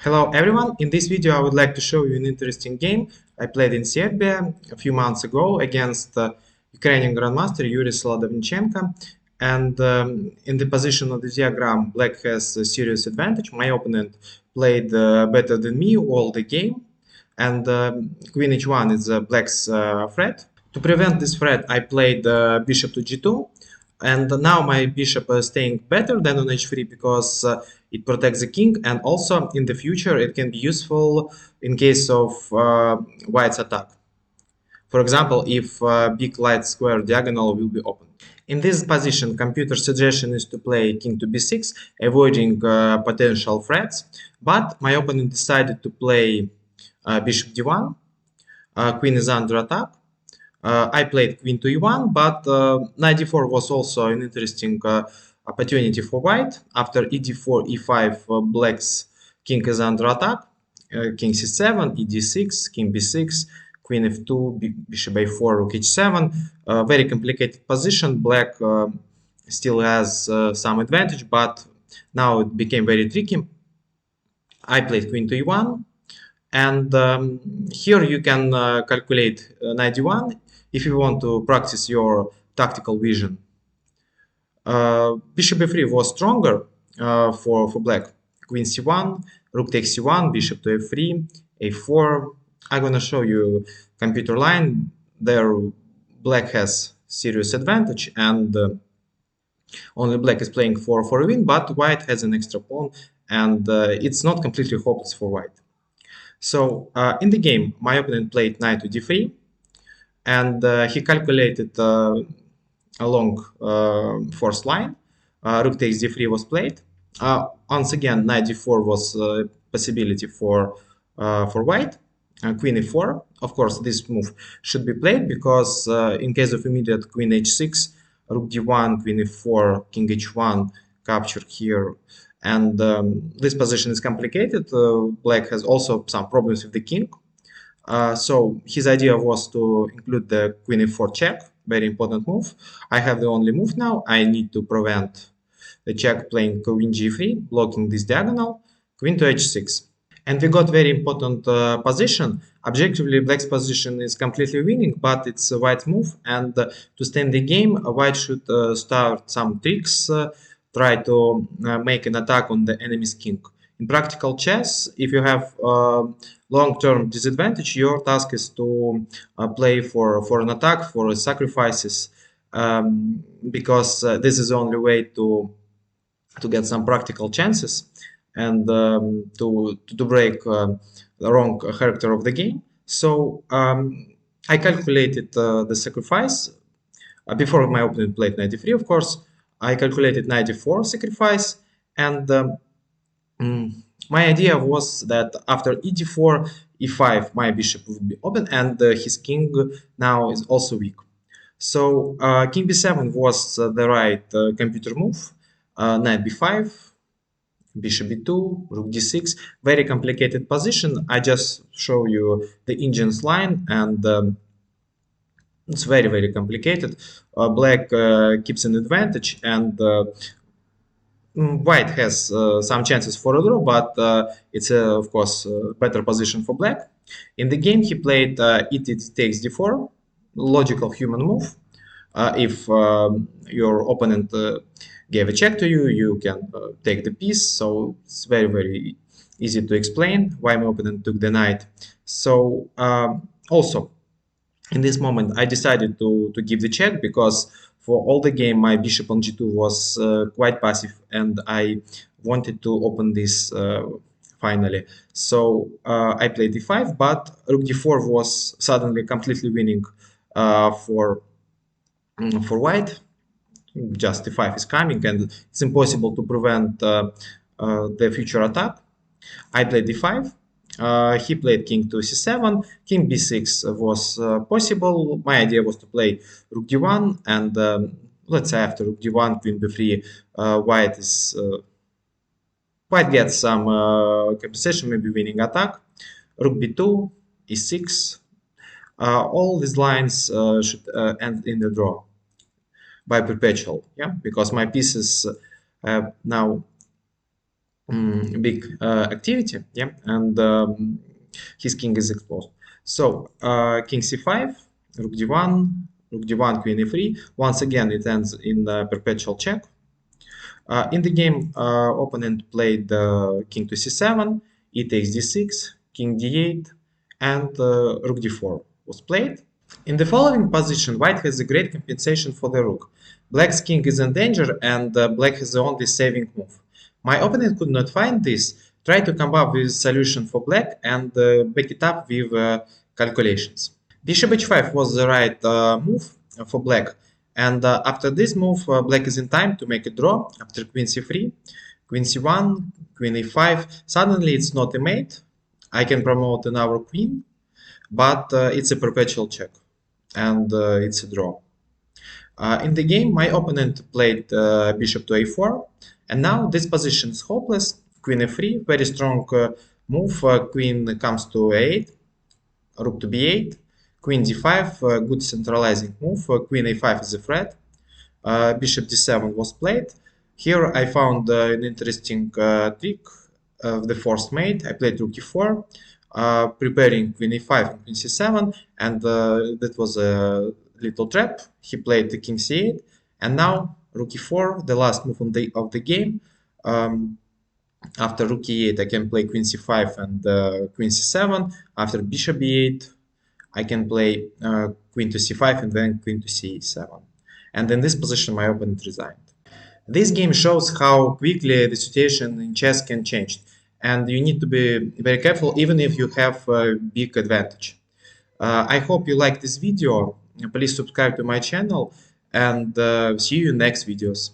Hello everyone, in this video I would like to show you an interesting game I played in Serbia a few months ago against Ukrainian Grandmaster Yuri Solodovnichenko. And in the position of the diagram, black has a serious advantage. My opponent played better than me all the game, and queen h1 is black's threat. To prevent this threat, I played bishop to g2, and now my bishop is staying better than on h3 because it protects the king, and also in the future it can be useful in case of white's attack. For example, if big light square diagonal will be open. In this position, computer suggestion is to play king to b6, avoiding potential threats, but my opponent decided to play bishop d1, queen is under attack. I played queen to e1, but knight d4 was also an interesting opportunity for white. After e d4, e5, black's king is under attack. King c7, e d6, king b6, queen f2, bishop a4, rook h7. Very complicated position. Black still has some advantage, but now it became very tricky. I played queen to e1, and here you can calculate knight d1 if you want to practice your tactical vision. Bishop b3 was stronger for black. Queen c1, rook takes c1, bishop to f3, a4. I'm gonna show you computer line. There black has serious advantage, and only black is playing for a win, but white has an extra pawn, and it's not completely hopeless for white. So in the game, my opponent played knight to d3, and he calculated a long forced line. Rook takes d3 was played. Once again, knight d4 was a possibility for white. Queen e4. Of course, this move should be played because in case of immediate queen h6, rook d1, queen e4, king h1 captured here. And this position is complicated. Black has also some problems with the king. So his idea was to include the queen e4 check, very important move. I have the only move now. I need to prevent the check playing queen g3, blocking this diagonal, queen to h6. And we got very important position. Objectively, black's position is completely winning, but it's a white move. And to stay in the game, white should start some tricks, try to make an attack on the enemy's king. In practical chess, if you have long-term disadvantage, your task is to play for an attack, for sacrifices, because this is the only way to get some practical chances and to break the wrong character of the game. So I calculated the sacrifice before my opponent played knight d3, of course. I calculated knight d4 sacrifice, and my idea was that after e d4, e5, my bishop would be open, and his king now is also weak. So king b7 was the right computer move. Knight b5, bishop b2, rook d6. Very complicated position. I just show you the engine's line, and it's very, very complicated. Black keeps an advantage, and white has some chances for a draw, but it's of course a better position for black. In the game, he played e takes d4, logical human move. If your opponent gave a check to you, you can take the piece. So it's very, very easy to explain why my opponent took the knight. So also in this moment, I decided to give the check because for all the game, my bishop on g2 was quite passive, and I wanted to open this finally. So I played d5, but rook d4 was suddenly completely winning for white. Just d5 is coming, and it's impossible to prevent the future attack. I played d5. He played king to c7, king b6 was possible. My idea was to play rook d1, and let's say after rook d1, queen b3, white gets some compensation, maybe winning attack. Rook b2, e6. All these lines should end in the draw by perpetual, yeah, because my pieces have now big activity, yeah, and his king is exposed. So king c5, rook d1, rook d1, queen e3. Once again, it ends in perpetual check. In the game, opponent played king to c7, e takes d6, king d8, and rook d4 was played. In the following position, white has a great compensation for the rook. Black's king is in danger, and black has the only saving move. My opponent could not find this. Try to come up with a solution for black and back it up with calculations. Bishop h5 was the right move for black, and after this move, black is in time to make a draw after queen c3, queen c1, queen a5. Suddenly it's not a mate. I can promote another queen, but it's a perpetual check, and it's a draw. In the game, my opponent played bishop to a4, and now this position is hopeless. Queen f3, very strong move. Queen comes to a8, rook to b8, queen d5, good centralizing move. Queen a5 is a threat. Bishop d7 was played. Here I found an interesting trick of the forced mate. I played rook e4, preparing queen e5 and queen c7, and that was a little trap. He played the king c8, and now rook e4, the last move of the game. After rook e8, I can play queen c5 and queen c7. After bishop e8, I can play queen to c5 and then queen to c7. And in this position, my opponent resigned. This game shows how quickly the situation in chess can change, and you need to be very careful even if you have a big advantage. I hope you like this video. Please subscribe to my channel, and see you in next videos.